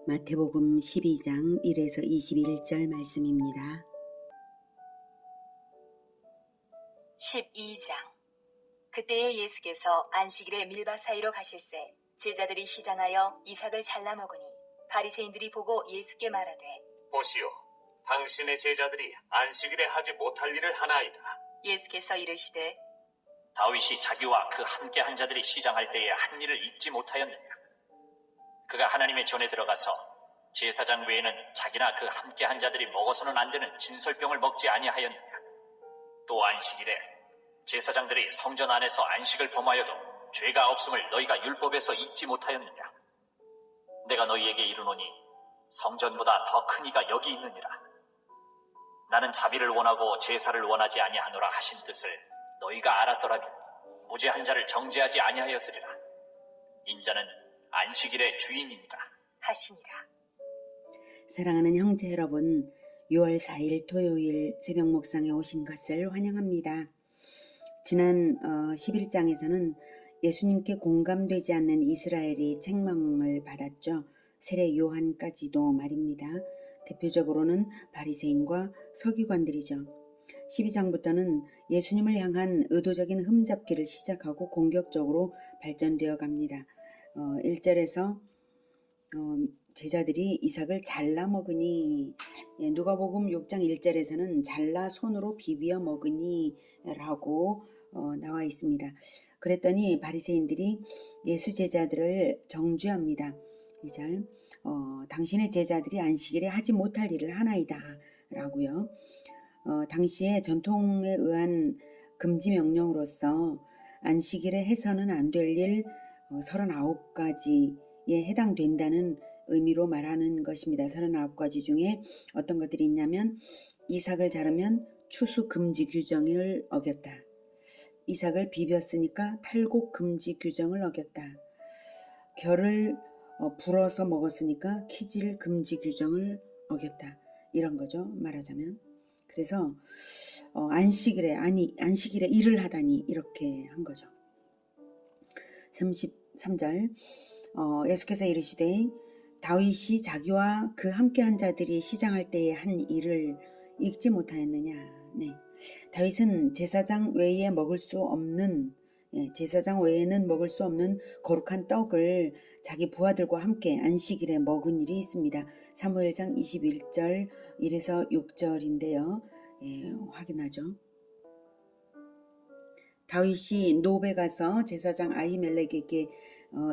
마태복음 12장 1에서 21절 말씀입니다. 12장. 그때에 예수께서 안식일에 밀밭 사이로 가실새 제자들이 시장하여 이삭을 잘라 먹으니 바리새인들이 보고 예수께 말하되 보시오, 당신의 제자들이 안식일에 하지 못할 일을 하나이다. 예수께서 이르시되 다윗이 자기와 그 함께한 자들이 시장할 때에 한 일을 잊지 못하였느냐? 그가 하나님의 전에 들어가서 제사장 외에는 자기나 그 함께한 자들이 먹어서는 안 되는 진설병을 먹지 아니하였느냐? 또 안식일에 제사장들이 성전 안에서 안식을 범하여도 죄가 없음을 너희가 율법에서 잊지 못하였느냐? 내가 너희에게 이르노니 성전보다 더 큰 이가 여기 있느니라. 나는 자비를 원하고 제사를 원하지 아니하노라 하신 뜻을 너희가 알았더라면 무죄한 자를 정죄하지 아니하였으리라. 인자는 안식일의 주인이니라 하시니라. 사랑하는 형제 여러분, 6월 4일 토요일 새벽 목상에 오신 것을 환영합니다. 지난 11장에서는 예수님께 공감되지 않는 이스라엘이 책망을 받았죠. 세례 요한까지도 말입니다. 대표적으로는 바리새인과 서기관들이죠. 12장부터는 예수님을 향한 의도적인 흠잡기를 시작하고 공격적으로 발전되어 갑니다. 1절에서 제자들이 이삭을 잘라 먹으니, 누가복음 6장 1절에서는 잘라 손으로 비비어 먹으니 라고 나와 있습니다. 그랬더니 바리새인들이 예수 제자들을 정죄합니다. 2절, 당신의 제자들이 안식일에 하지 못할 일을 하나이다 라고요. 당시의 전통에 의한 금지 명령으로서 안식일에 해서는 안 될 일 39가지에 해당된다는 의미로 말하는 것입니다. 39가지 중에 어떤 것들이 있냐면, 이삭을 자르면 추수 금지 규정을 어겼다. 이삭을 비볐으니까 탈곡 금지 규정을 어겼다. 결을 불어서 먹었으니까 키질 금지 규정을 어겼다. 이런 거죠, 말하자면. 그래서 안식일에 일을 하다니 이렇게 한 거죠. 33절, 예수께서 이르시되 다윗이 자기와 그 함께한 자들이 시장할 때에 한 일을 잊지 못하였느냐. 네. 다윗은 제사장 외에는 먹을 수 없는 거룩한 떡을 자기 부하들과 함께 안식일에 먹은 일이 있습니다. 사무엘상 21절 1에서 6절인데요. 확인하죠. 다윗이 노베 가서 제사장 아히멜렉에게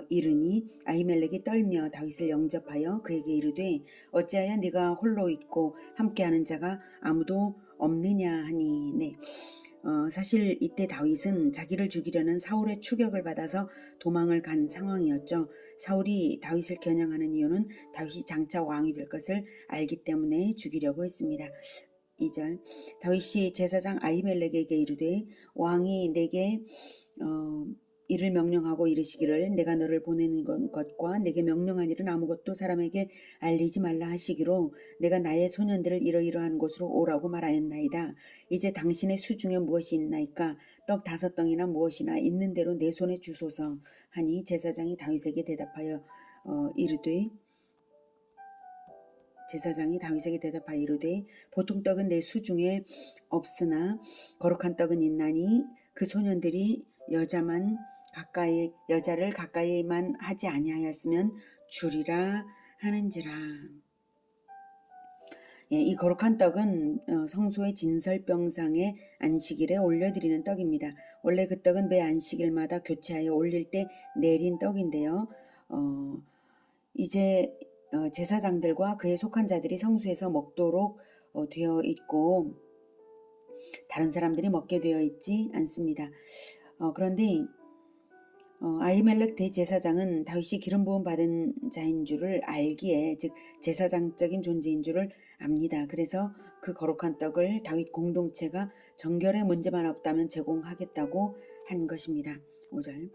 이르니 아히멜렉이 떨며 다윗을 영접하여 그에게 이르되 어찌하여 네가 홀로 있고 함께하는 자가 아무도 없느냐 하니. 네. 사실 이때 다윗은 자기를 죽이려는 사울의 추격을 받아서 도망을 간 상황이었죠. 사울이 다윗을 겨냥하는 이유는 다윗이 장차 왕이 될 것을 알기 때문에 죽이려고 했습니다. 2절, 다윗이 제사장 아히멜렉에게 이르되 왕이 내게 이를 명령하고 이르시기를 내가 너를 보내는 것과 내게 명령한 일은 아무것도 사람에게 알리지 말라 하시기로 내가 나의 소년들을 이러이러한 곳으로 오라고 말하였나이다. 이제 당신의 수중에 무엇이 있나이까? 떡 5덩이나 무엇이나 있는 대로 내 손에 주소서 하니 제사장이 다윗에게 대답하여 이르되 보통 떡은 내 수중에 없으나 거룩한 떡은 있나니 그 소년들이 여자를 가까이만 하지 아니하였으면 주리라 하는지라. 이 거룩한 떡은 성소의 진설병상에 안식일에 올려드리는 떡입니다. 원래 그 떡은 매 안식일마다 교체하여 올릴 때 내린 떡인데요. 이제 제사장들과 그에 속한 자들이 성소에서 먹도록 되어 있고 다른 사람들이 먹게 되어 있지 않습니다. 그런데 아히멜렉 대제사장은 다윗이 기름 부음 받은 자인 줄을 알기에, 즉 제사장적인 존재인 줄을 압니다. 그래서 그 거룩한 떡을 다윗 공동체가 정결의 문제만 없다면 제공하겠다고 한 것입니다. 5절,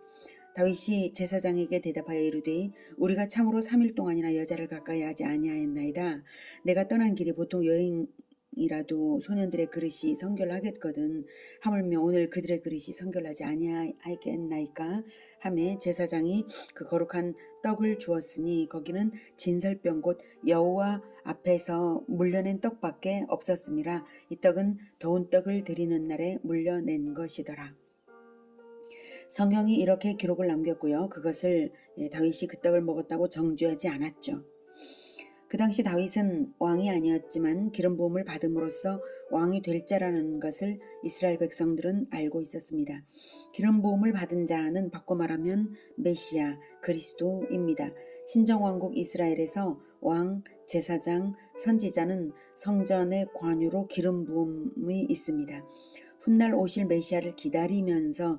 다윗이 제사장에게 대답하여 이르되 우리가 참으로 3일 동안이나 여자를 가까이 하지 아니하였나이다. 내가 떠난 길이 보통 여행이라도 소년들의 그릇이 성결하겠거든. 하물며 오늘 그들의 그릇이 성결하지 아니하겠나이까 하매 제사장이 그 거룩한 떡을 주었으니 거기는 진설병 곧 여호와 앞에서 물려낸 떡밖에 없었음이라. 이 떡은 더운 떡을 드리는 날에 물려낸 것이더라. 성경이 이렇게 기록을 남겼고요. 그것을 다윗이 그 떡을 먹었다고 정죄하지 않았죠. 그 당시 다윗은 왕이 아니었지만 기름 부음을 받음으로써 왕이 될 자라는 것을 이스라엘 백성들은 알고 있었습니다. 기름 부음을 받은 자는 바꿔 말하면 메시아 그리스도입니다. 신정왕국 이스라엘에서 왕, 제사장, 선지자는 성전의 관유로 기름 부음이 있습니다. 훗날 오실 메시아를 기다리면서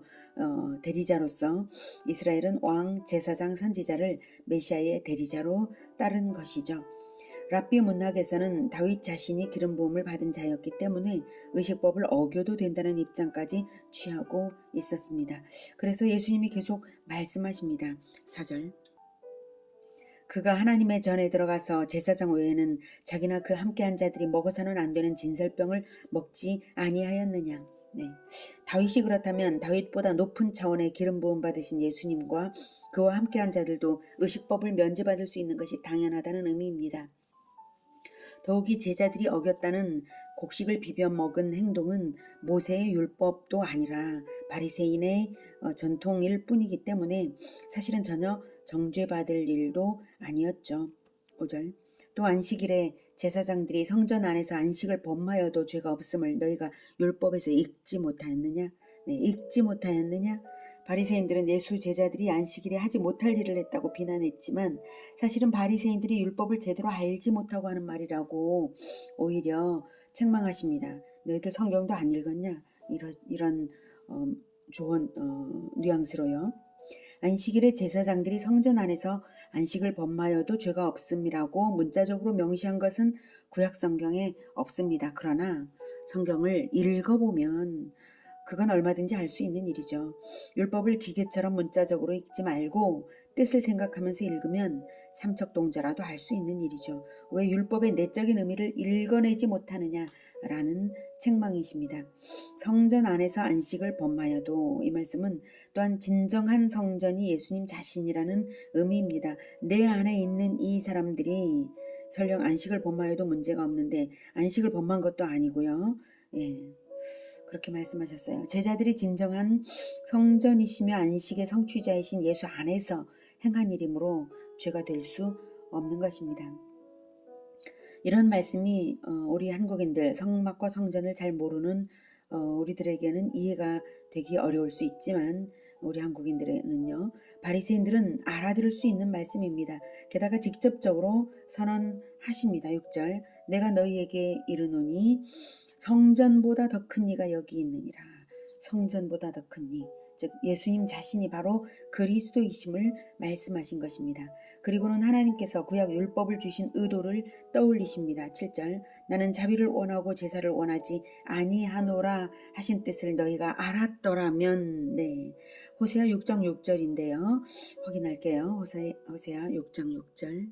대리자로서 이스라엘은 왕, 제사장, 선지자를 메시아의 대리자로 따른 것이죠. 랍비 문학에서는 다윗 자신이 기름 부음을 받은 자였기 때문에 의식법을 어겨도 된다는 입장까지 취하고 있었습니다. 그래서 예수님이 계속 말씀하십니다. 4절. 그가 하나님의 전에 들어가서 제사장 외에는 자기나 그 함께한 자들이 먹어서는 안 되는 진설병을 먹지 아니하였느냐. 네. 다윗이 그렇다면 다윗보다 높은 차원의 기름 부음 받으신 예수님과 그와 함께한 자들도 의식법을 면제받을 수 있는 것이 당연하다는 의미입니다. 더욱이 제자들이 어겼다는 곡식을 비벼 먹은 행동은 모세의 율법도 아니라 바리새인의 전통일 뿐이기 때문에 사실은 전혀 정죄받을 일도 아니었죠. 5절. 또 안식일에 제사장들이 성전 안에서 안식을 범하여도 죄가 없음을 너희가 율법에서 읽지 못하였느냐? 네, 읽지 못하였느냐? 바리새인들은 예수 제자들이 안식일에 하지 못할 일을 했다고 비난했지만 사실은 바리새인들이 율법을 제대로 알지 못하고 하는 말이라고 오히려 책망하십니다. 너희들 성경도 안 읽었냐? 이런 조언 뉘앙스로요. 안식일에 제사장들이 성전 안에서 안식을 범하여도 죄가 없음이라고 문자적으로 명시한 것은 구약 성경에 없습니다. 그러나 성경을 읽어보면 그건 얼마든지 알 수 있는 일이죠. 율법을 기계처럼 문자적으로 읽지 말고 뜻을 생각하면서 읽으면 삼척동자라도 알 수 있는 일이죠. 왜 율법의 내적인 의미를 읽어내지 못하느냐라는 책망이십니다. 성전 안에서 안식을 범하여도 이 말씀은 또한 진정한 성전이 예수님 자신이라는 의미입니다. 내 안에 있는 이 사람들이 설령 안식을 범하여도 문제가 없는데 안식을 범한 것도 아니고요. 그렇게 말씀하셨어요. 제자들이 진정한 성전이시며 안식의 성취자이신 예수 안에서 행한 일이므로 죄가 될 수 없는 것입니다. 이런 말씀이 우리 한국인들 성막과 성전을 잘 모르는 우리들에게는 이해가 되기 어려울 수 있지만 우리 한국인들은요, 바리새인들은 알아들을 수 있는 말씀입니다. 게다가 직접적으로 선언하십니다. 6절. 내가 너희에게 이르노니 성전보다 더 큰 이가 여기 있느니라. 성전보다 더 큰 이. 즉 예수님 자신이 바로 그리스도이심을 말씀하신 것입니다. 그리고는 하나님께서 구약 율법을 주신 의도를 떠올리십니다. 7절. 나는 자비를 원하고 제사를 원하지 아니하노라 하신 뜻을 너희가 알았더라면. 네. 호세아 6장 6절인데요. 확인할게요. 호세아 6장 6절.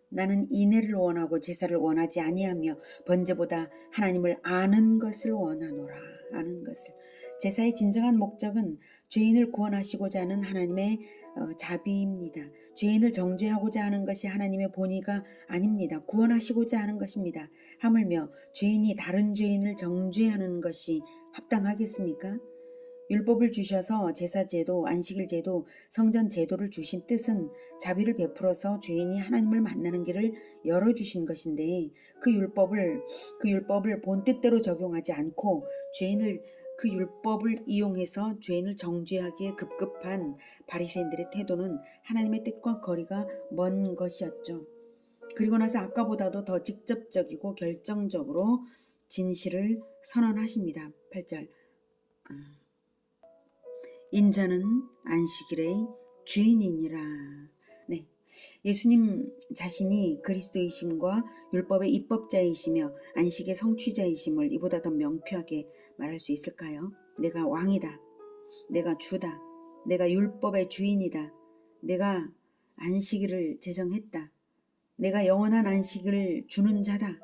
나는 인애를 원하고 제사를 원하지 아니하며 번제보다 하나님을 아는 것을 원하노라. 아는 것을. 제사의 진정한 목적은 죄인을 구원하시고자 하는 하나님의 자비입니다. 죄인을 정죄하고자 하는 것이 하나님의 본의가 아닙니다. 구원하시고자 하는 것입니다. 하물며 죄인이 다른 죄인을 정죄하는 것이 합당하겠습니까? 율법을 주셔서 제사제도, 안식일제도, 성전제도를 주신 뜻은 자비를 베풀어서 죄인이 하나님을 만나는 길을 열어주신 것인데 그 율법을 본 뜻대로 적용하지 않고 그 율법을 이용해서 죄인을 정죄하기에 급급한 바리새인들의 태도는 하나님의 뜻과 거리가 먼 것이었죠. 그리고 나서 아까보다도 더 직접적이고 결정적으로 진실을 선언하십니다. 8절. 인자는 안식일의 주인이니라. 네, 예수님 자신이 그리스도이심과 율법의 입법자이시며 안식의 성취자이심을 이보다 더 명쾌하게 말할 수 있을까요? 내가 왕이다. 내가 주다. 내가 율법의 주인이다. 내가 안식일을 제정했다. 내가 영원한 안식을 주는 자다.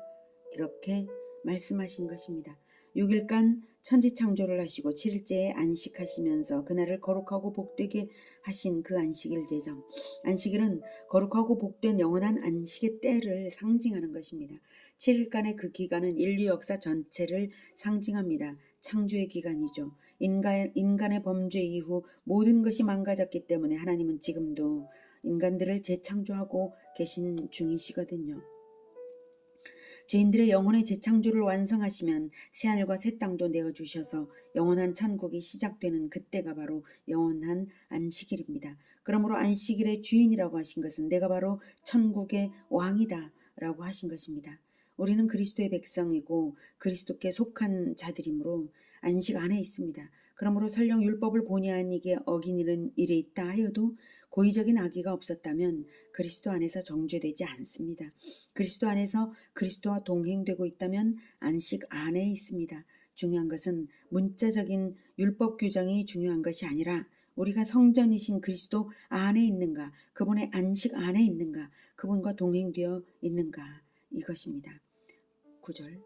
이렇게 말씀하신 것입니다. 6일간 천지 창조를 하시고 7일째에 안식하시면서 그날을 거룩하고 복되게 하신 그 안식일 제정. 안식일은 거룩하고 복된 영원한 안식의 때를 상징하는 것입니다. 7일간의 그 기간은 인류 역사 전체를 상징합니다. 창조의 기간이죠. 인간의 범죄 이후 모든 것이 망가졌기 때문에 하나님은 지금도 인간들을 재창조하고 계신 중이시거든요. 죄인들의 영혼의 재창조를 완성하시면 새하늘과 새 땅도 내어주셔서 영원한 천국이 시작되는 그때가 바로 영원한 안식일입니다. 그러므로 안식일의 주인이라고 하신 것은 내가 바로 천국의 왕이다 라고 하신 것입니다. 우리는 그리스도의 백성이고 그리스도께 속한 자들이므로 안식 안에 있습니다. 그러므로 설령 율법을 본의 아니게 어기는 일이 있다 하여도 고의적인 악의가 없었다면 그리스도 안에서 정죄되지 않습니다. 그리스도 안에서 그리스도와 동행되고 있다면 안식 안에 있습니다. 중요한 것은 문자적인 율법 규정이 중요한 것이 아니라 우리가 성전이신 그리스도 안에 있는가, 그분의 안식 안에 있는가, 그분과 동행되어 있는가 이것입니다. 9절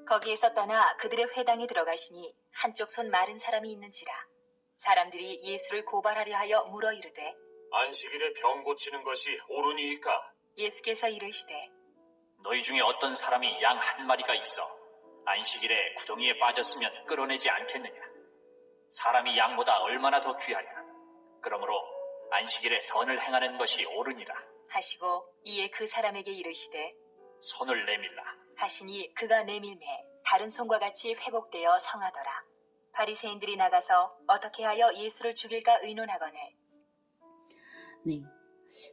거기에서 떠나 그들의 회당에 들어가시니 한쪽 손 마른 사람이 있는지라. 사람들이 예수를 고발하려 하여 물어 이르되 안식일에 병 고치는 것이 옳으니이까? 예수께서 이르시되 너희 중에 어떤 사람이 양 한 마리가 있어 안식일에 구덩이에 빠졌으면 끌어내지 않겠느냐? 사람이 양보다 얼마나 더 귀하냐? 그러므로 안식일에 선을 행하는 것이 옳으니라 하시고 이에 그 사람에게 이르시되 손을 내밀라. 하시니 그가 내밀매 다른 손과 같이 회복되어 성하더라. 바리새인들이 나가서 어떻게 하여 예수를 죽일까 의논하거늘. 네.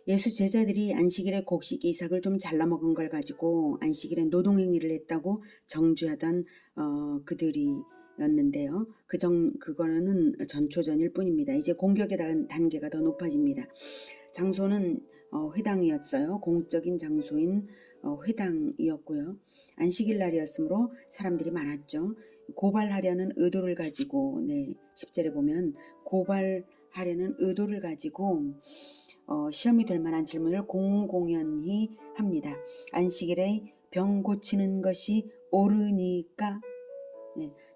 예수 제자들이 안식일에 곡식 이삭을 좀 잘라 먹은 걸 가지고 안식일에 노동행위를 했다고 정죄하던 그들이었는데요. 그거는 전초전일 뿐입니다. 이제 공격의 단계가 더 높아집니다. 장소는 회당이었어요. 공적인 장소인 회당이었고요. 안식일 날이었으므로 사람들이 많았죠. 고발하려는 의도를 가지고 10절에 보면 고발하려는 의도를 가지고 시험이 될 만한 질문을 공공연히 합니다. 안식일에 병 고치는 것이 옳으니까?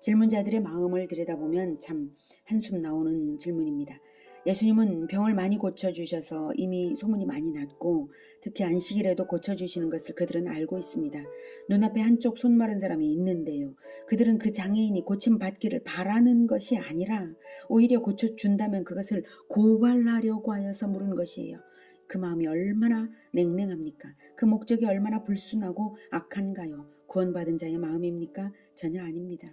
질문자들의 마음을 들여다보면 참 한숨 나오는 질문입니다. 예수님은 병을 많이 고쳐주셔서 이미 소문이 많이 났고 특히 안식일에도 고쳐주시는 것을 그들은 알고 있습니다. 눈앞에 한쪽 손 마른 사람이 있는데요. 그들은 그 장애인이 고침받기를 바라는 것이 아니라 오히려 고쳐준다면 그것을 고발하려고 하여서 물은 것이에요. 그 마음이 얼마나 냉랭합니까? 그 목적이 얼마나 불순하고 악한가요? 구원받은 자의 마음입니까? 전혀 아닙니다.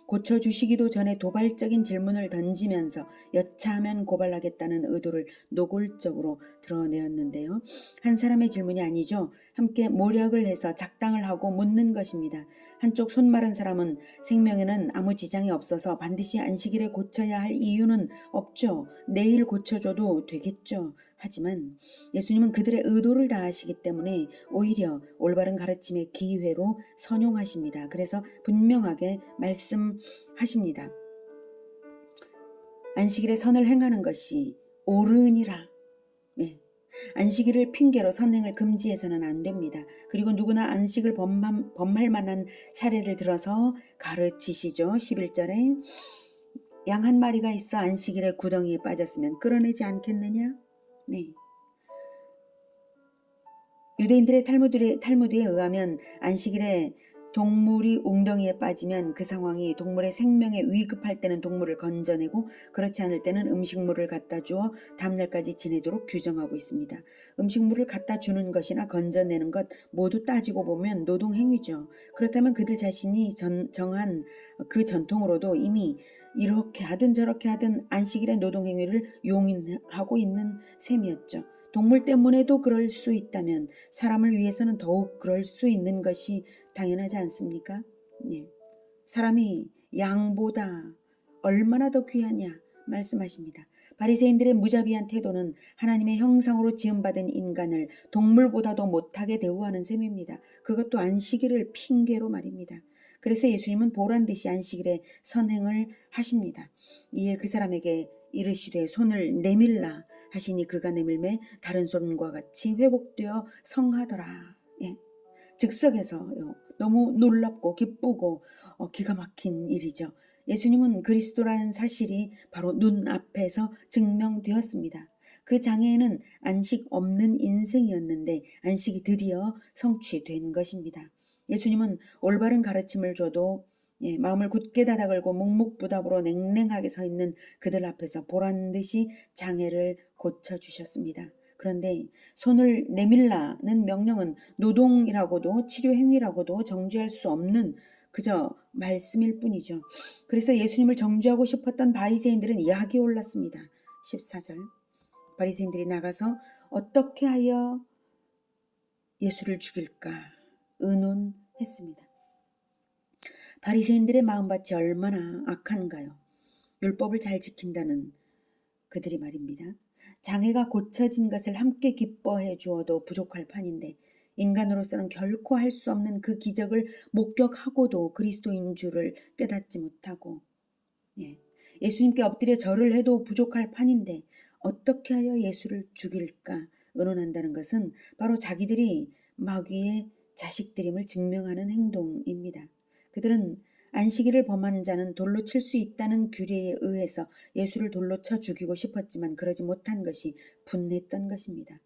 고쳐주시기도 전에 도발적인 질문을 던지면서 여차하면 고발하겠다는 의도를 노골적으로 드러내었는데요. 한 사람의 질문이 아니죠. 함께 모략을 해서 작당을 하고 묻는 것입니다. 한쪽 손 마른 사람은 생명에는 아무 지장이 없어서 반드시 안식일에 고쳐야 할 이유는 없죠. 내일 고쳐줘도 되겠죠. 하지만 예수님은 그들의 의도를 다 아시기 때문에 오히려 올바른 가르침의 기회로 선용하십니다. 그래서 분명하게 말씀하십니다. 안식일에 선을 행하는 것이 옳으니라. 안식일을 핑계로 선행을 금지해서는 안 됩니다. 그리고 누구나 안식을 범할 만한 사례를 들어서 가르치시죠. 11절에 양 한 마리가 있어 안식일에 구덩이에 빠졌으면 끌어내지 않겠느냐? 유대인들의 탈무드에 의하면 안식일에 동물이 웅덩이에 빠지면 그 상황이 동물의 생명에 위급할 때는 동물을 건져내고 그렇지 않을 때는 음식물을 갖다 주어 다음날까지 지내도록 규정하고 있습니다. 음식물을 갖다 주는 것이나 건져내는 것 모두 따지고 보면 노동행위죠. 그렇다면 그들 자신이 정한 그 전통으로도 이미 이렇게 하든 저렇게 하든 안식일의 노동행위를 용인하고 있는 셈이었죠. 동물 때문에도 그럴 수 있다면 사람을 위해서는 더욱 그럴 수 있는 것이 당연하지 않습니까? 사람이 양보다 얼마나 더 귀하냐 말씀하십니다. 바리새인들의 무자비한 태도는 하나님의 형상으로 지음받은 인간을 동물보다도 못하게 대우하는 셈입니다. 그것도 안식일을 핑계로 말입니다. 그래서 예수님은 보란듯이 안식일에 선행을 하십니다. 이에 그 사람에게 이르시되 손을 내밀라 하시니 그가 내밀매 다른 손과 같이 회복되어 성하더라. 즉석에서요. 너무 놀랍고 기쁘고 기가 막힌 일이죠. 예수님은 그리스도라는 사실이 바로 눈앞에서 증명되었습니다. 그 장애에는 안식 없는 인생이었는데 안식이 드디어 성취된 것입니다. 예수님은 올바른 가르침을 줘도 마음을 굳게 닫아걸고 묵묵부답으로 냉랭하게 서 있는 그들 앞에서 보란듯이 장애를 고쳐주셨습니다. 그런데 손을 내밀라는 명령은 노동이라고도 치료행위라고도 정죄할 수 없는 그저 말씀일 뿐이죠. 그래서 예수님을 정죄하고 싶었던 바리새인들은 야기에 올랐습니다. 14절 바리새인들이 나가서 어떻게 하여 예수를 죽일까 의논했습니다. 바리새인들의 마음밭이 얼마나 악한가요? 율법을 잘 지킨다는 그들이 말입니다. 장애가 고쳐진 것을 함께 기뻐해 주어도 부족할 판인데 인간으로서는 결코 할 수 없는 그 기적을 목격하고도 그리스도인 줄을 깨닫지 못하고 예수님께 엎드려 절을 해도 부족할 판인데 어떻게 하여 예수를 죽일까 의논한다는 것은 바로 자기들이 마귀의 자식들임을 증명하는 행동입니다. 그들은 안식일을 범하는 자는 돌로 칠 수 있다는 규례에 의해서 예수를 돌로 쳐 죽이고 싶었지만 그러지 못한 것이 분했던 것입니다.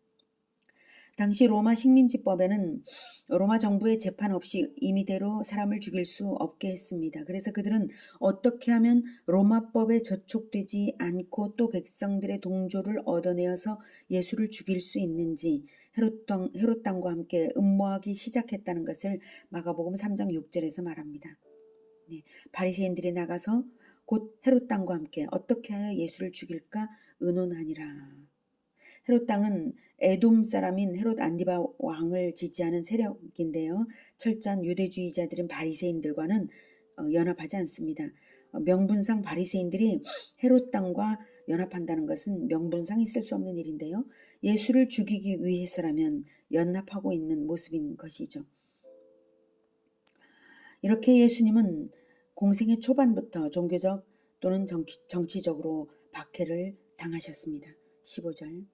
당시 로마 식민지법에는 로마 정부의 재판 없이 임의대로 사람을 죽일 수 없게 했습니다. 그래서 그들은 어떻게 하면 로마법에 저촉되지 않고 또 백성들의 동조를 얻어내어서 예수를 죽일 수 있는지 헤롯 당과 함께 음모하기 시작했다는 것을 마가복음 3장 6절에서 말합니다. 바리새인들이 나가서 곧 헤롯 당과 함께 어떻게 하여 예수를 죽일까 의논하니라. 헤롯 당은 에돔 사람인 헤롯 안디바 왕을 지지하는 세력인데요. 철저한 유대주의자들인 바리새인들과는 연합하지 않습니다. 명분상 바리새인들이 헤롯 당과 연합한다는 것은 명분상 있을 수 없는 일인데요. 예수를 죽이기 위해서라면 연합하고 있는 모습인 것이죠. 이렇게 예수님은 공생의 초반부터 종교적 또는 정치적으로 박해를 당하셨습니다. 15절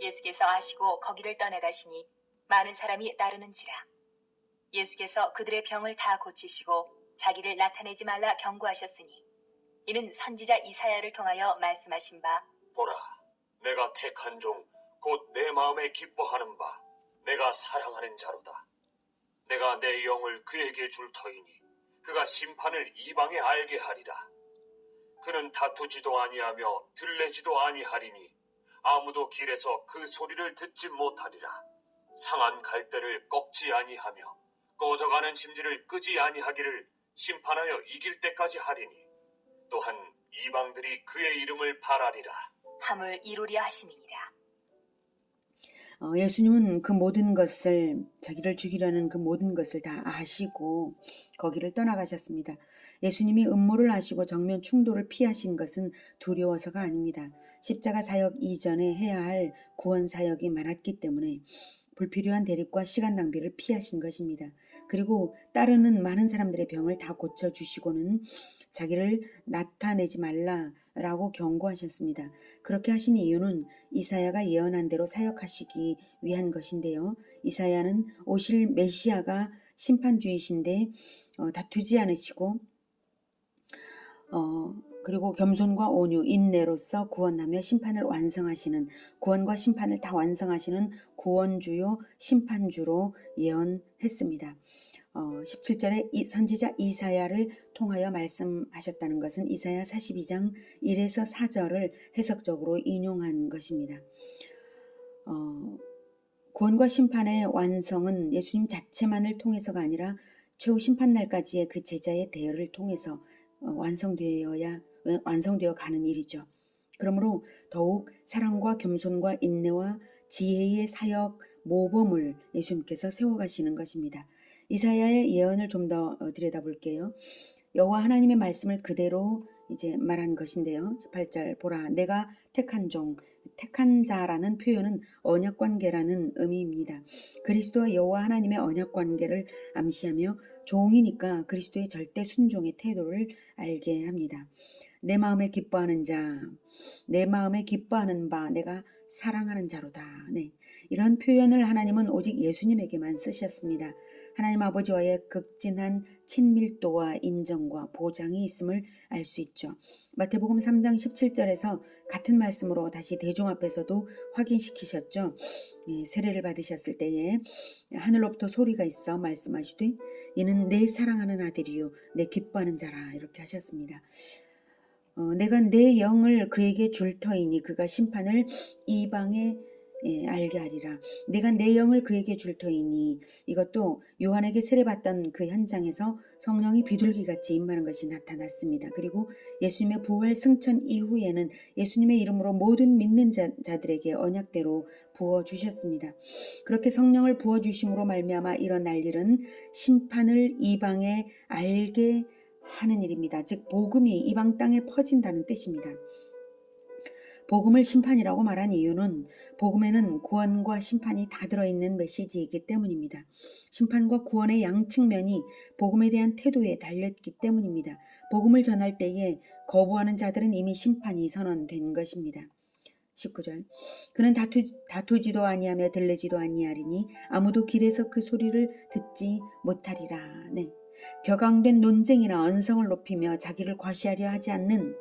예수께서 아시고 거기를 떠나가시니 많은 사람이 따르는지라. 예수께서 그들의 병을 다 고치시고 자기를 나타내지 말라 경고하셨으니 이는 선지자 이사야를 통하여 말씀하신 바 보라, 내가 택한 종 곧 내 마음에 기뻐하는 바 내가 사랑하는 자로다. 내가 내 영을 그에게 줄 터이니 그가 심판을 이방에 알게 하리라. 그는 다투지도 아니하며 들레지도 아니하리니 아무도 길에서 그 소리를 듣지 못하리라. 상한 갈대를 꺾지 아니하며 꺼져가는 심지를 끄지 아니하기를 심판하여 이길 때까지 하리니 또한 이방들이 그의 이름을 바라리라. 함을 이루려 하심이니라. 예수님은 그 모든 것을 자기를 죽이려는 그 모든 것을 다 아시고 거기를 떠나가셨습니다. 예수님이 음모를 아시고 정면 충돌을 피하신 것은 두려워서가 아닙니다. 십자가 사역 이전에 해야 할 구원 사역이 많았기 때문에 불필요한 대립과 시간 낭비를 피하신 것입니다. 그리고 따르는 많은 사람들의 병을 다 고쳐주시고는 자기를 나타내지 말라라고 경고하셨습니다. 그렇게 하신 이유는 이사야가 예언한 대로 사역하시기 위한 것인데요. 이사야는 오실 메시아가 심판주이신데 다투지 않으시고 그리고 겸손과 온유, 인내로서 구원하며 심판을 완성하시는 구원과 심판을 다 완성하시는 구원주요 심판주로 예언했습니다. 17절에 선지자 이사야를 통하여 말씀하셨다는 것은 이사야 42장 1에서 4절을 해석적으로 인용한 것입니다. 구원과 심판의 완성은 예수님 자체만을 통해서가 아니라 최후 심판날까지의 그 제자의 대열을 통해서 완성되어 가는 일이죠. 그러므로 더욱 사랑과 겸손과 인내와 지혜의 사역 모범을 예수님께서 세워가시는 것입니다. 이사야의 예언을 좀 더 들여다볼게요. 여호와 하나님의 말씀을 그대로 이제 말한 것인데요. 18절 보라 내가 택한 종, 택한 자라는 표현은 언약관계라는 의미입니다. 그리스도와 여호와 하나님의 언약관계를 암시하며 종이니까 그리스도의 절대 순종의 태도를 알게 합니다. 내 마음에 기뻐하는 자, 내 마음에 기뻐하는 바 내가 사랑하는 자로다. 네. 이런 표현을 하나님은 오직 예수님에게만 쓰셨습니다. 하나님 아버지와의 극진한 친밀도와 인정과 보장이 있음을 알 수 있죠. 마태복음 3장 17절에서 같은 말씀으로 다시 대중 앞에서도 확인시키셨죠. 예, 세례를 받으셨을 때에 하늘로부터 소리가 있어 말씀하시되 이는 내 사랑하는 아들이요 내 기뻐하는 자라 이렇게 하셨습니다. 내가 내 영을 그에게 줄 터이니 그가 심판을 이방에 알게 하리라. 내가 내 영을 그에게 줄 터이니 이것도 요한에게 세례받던 그 현장에서 성령이 비둘기같이 임하는 것이 나타났습니다. 그리고 예수님의 부활 승천 이후에는 예수님의 이름으로 모든 믿는 자들에게 언약대로 부어주셨습니다. 그렇게 성령을 부어주심으로 말미암아 일어날 일은 심판을 이방에 알게 하는 일입니다. 즉 복음이 이방 땅에 퍼진다는 뜻입니다. 복음을 심판이라고 말한 이유는 복음에는 구원과 심판이 다 들어있는 메시지이기 때문입니다. 심판과 구원의 양측면이 복음에 대한 태도에 달렸기 때문입니다. 복음을 전할 때에 거부하는 자들은 이미 심판이 선언된 것입니다. 19절 그는 다투지도 아니하며 들르지도 아니하리니 아무도 길에서 그 소리를 듣지 못하리라. 네. 격앙된 논쟁이나 언성을 높이며 자기를 과시하려 하지 않는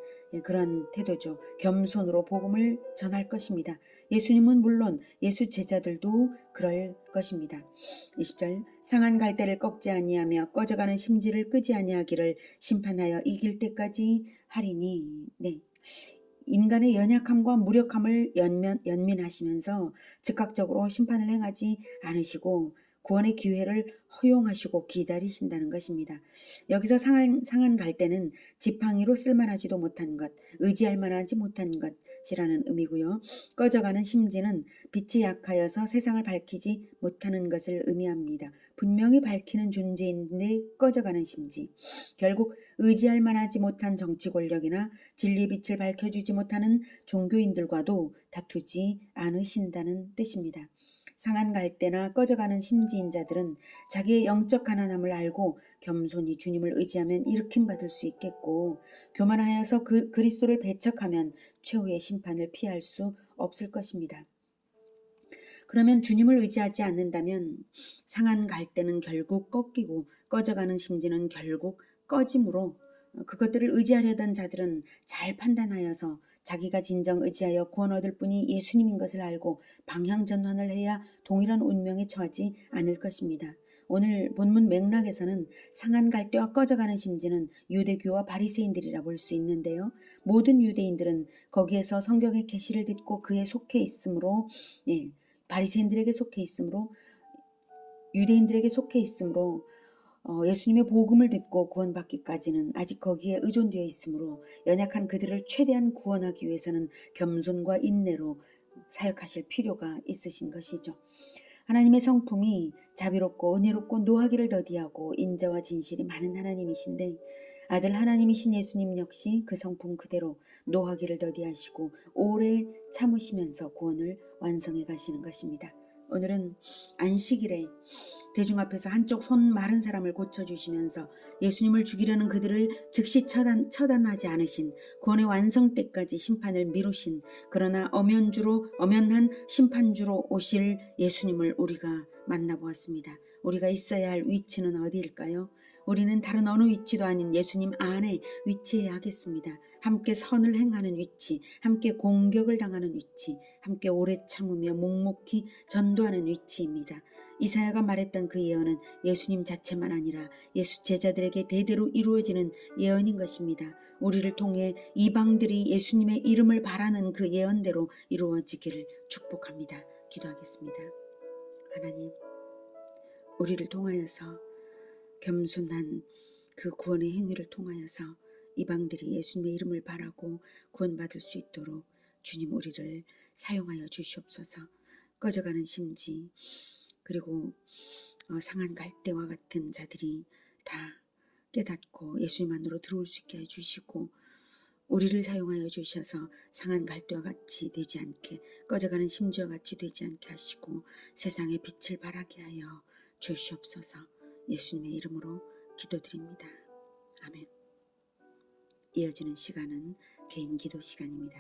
그런 태도죠. 겸손으로 복음을 전할 것입니다. 예수님은 물론 예수 제자들도 그럴 것입니다. 20절 상한 갈대를 꺾지 아니하며 꺼져가는 심지를 끄지 아니하기를 심판하여 이길 때까지 하리니. 네. 인간의 연약함과 무력함을 연민하시면서 즉각적으로 심판을 행하지 않으시고 구원의 기회를 허용하시고 기다리신다는 것입니다. 여기서 상한 갈대는 지팡이로 쓸만하지도 못한 것, 의지할 만하지 못한 것이라는 의미고요. 꺼져가는 심지는 빛이 약하여서 세상을 밝히지 못하는 것을 의미합니다. 분명히 밝히는 존재인데 꺼져가는 심지. 결국 의지할 만하지 못한 정치 권력이나 진리의 빛을 밝혀주지 못하는 종교인들과도 다투지 않으신다는 뜻입니다. 상한 갈대나 꺼져가는 심지인 자들은 자기의 영적 가난함을 알고 겸손히 주님을 의지하면 일으킴받을 수 있겠고 교만하여서 그리스도를 배척하면 최후의 심판을 피할 수 없을 것입니다. 그러면 주님을 의지하지 않는다면 상한 갈대는 결국 꺾이고 꺼져가는 심지는 결국 꺼짐으로 그것들을 의지하려던 자들은 잘 판단하여서 자기가 진정 의지하여 구원 얻을 분이 예수님인 것을 알고 방향 전환을 해야 동일한 운명에 처하지 않을 것입니다. 오늘 본문 맥락에서는 상한 갈대와 꺼져가는 심지는 유대교와 바리새인들이라 볼 수 있는데요. 모든 유대인들은 거기에서 성경의 계시를 듣고 그에 속해 있으므로 바리새인들에게 속해 있으므로 유대인들에게 속해 있으므로 예수님의 복음을 듣고 구원받기까지는 아직 거기에 의존되어 있으므로 연약한 그들을 최대한 구원하기 위해서는 겸손과 인내로 사역하실 필요가 있으신 것이죠. 하나님의 성품이 자비롭고 은혜롭고 노하기를 더디하고 인자와 진실이 많은 하나님이신데 아들 하나님이신 예수님 역시 그 성품 그대로 노하기를 더디하시고 오래 참으시면서 구원을 완성해 가시는 것입니다. 오늘은 안식일에 대중 앞에서 한쪽 손 마른 사람을 고쳐주시면서 예수님을 죽이려는 그들을 즉시 처단하지 않으신 구원의 완성 때까지 심판을 미루신 그러나 엄연한 심판주로 오실 예수님을 우리가 만나보았습니다. 우리가 있어야 할 위치는 어디일까요? 우리는 다른 어느 위치도 아닌 예수님 안에 위치해야 하겠습니다. 함께 선을 행하는 위치, 함께 공격을 당하는 위치, 함께 오래 참으며 묵묵히 전도하는 위치입니다. 이사야가 말했던 그 예언은 예수님 자체만 아니라 예수 제자들에게 대대로 이루어지는 예언인 것입니다. 우리를 통해 이방들이 예수님의 이름을 바라는 그 예언대로 이루어지기를 축복합니다. 기도하겠습니다. 하나님, 우리를 통하여서 겸손한 그 구원의 행위를 통하여서 이방들이 예수님의 이름을 바라고 구원받을 수 있도록 주님 우리를 사용하여 주시옵소서. 꺼져가는 심지 그리고 상한 갈대와 같은 자들이 다 깨닫고 예수님 안으로 들어올 수 있게 해주시고 우리를 사용하여 주셔서 상한 갈대와 같이 되지 않게 꺼져가는 심지와 같이 되지 않게 하시고 세상에 빛을 발하게 하여 주시옵소서. 예수님의 이름으로 기도드립니다. 아멘. 이어지는 시간은 개인 기도 시간입니다.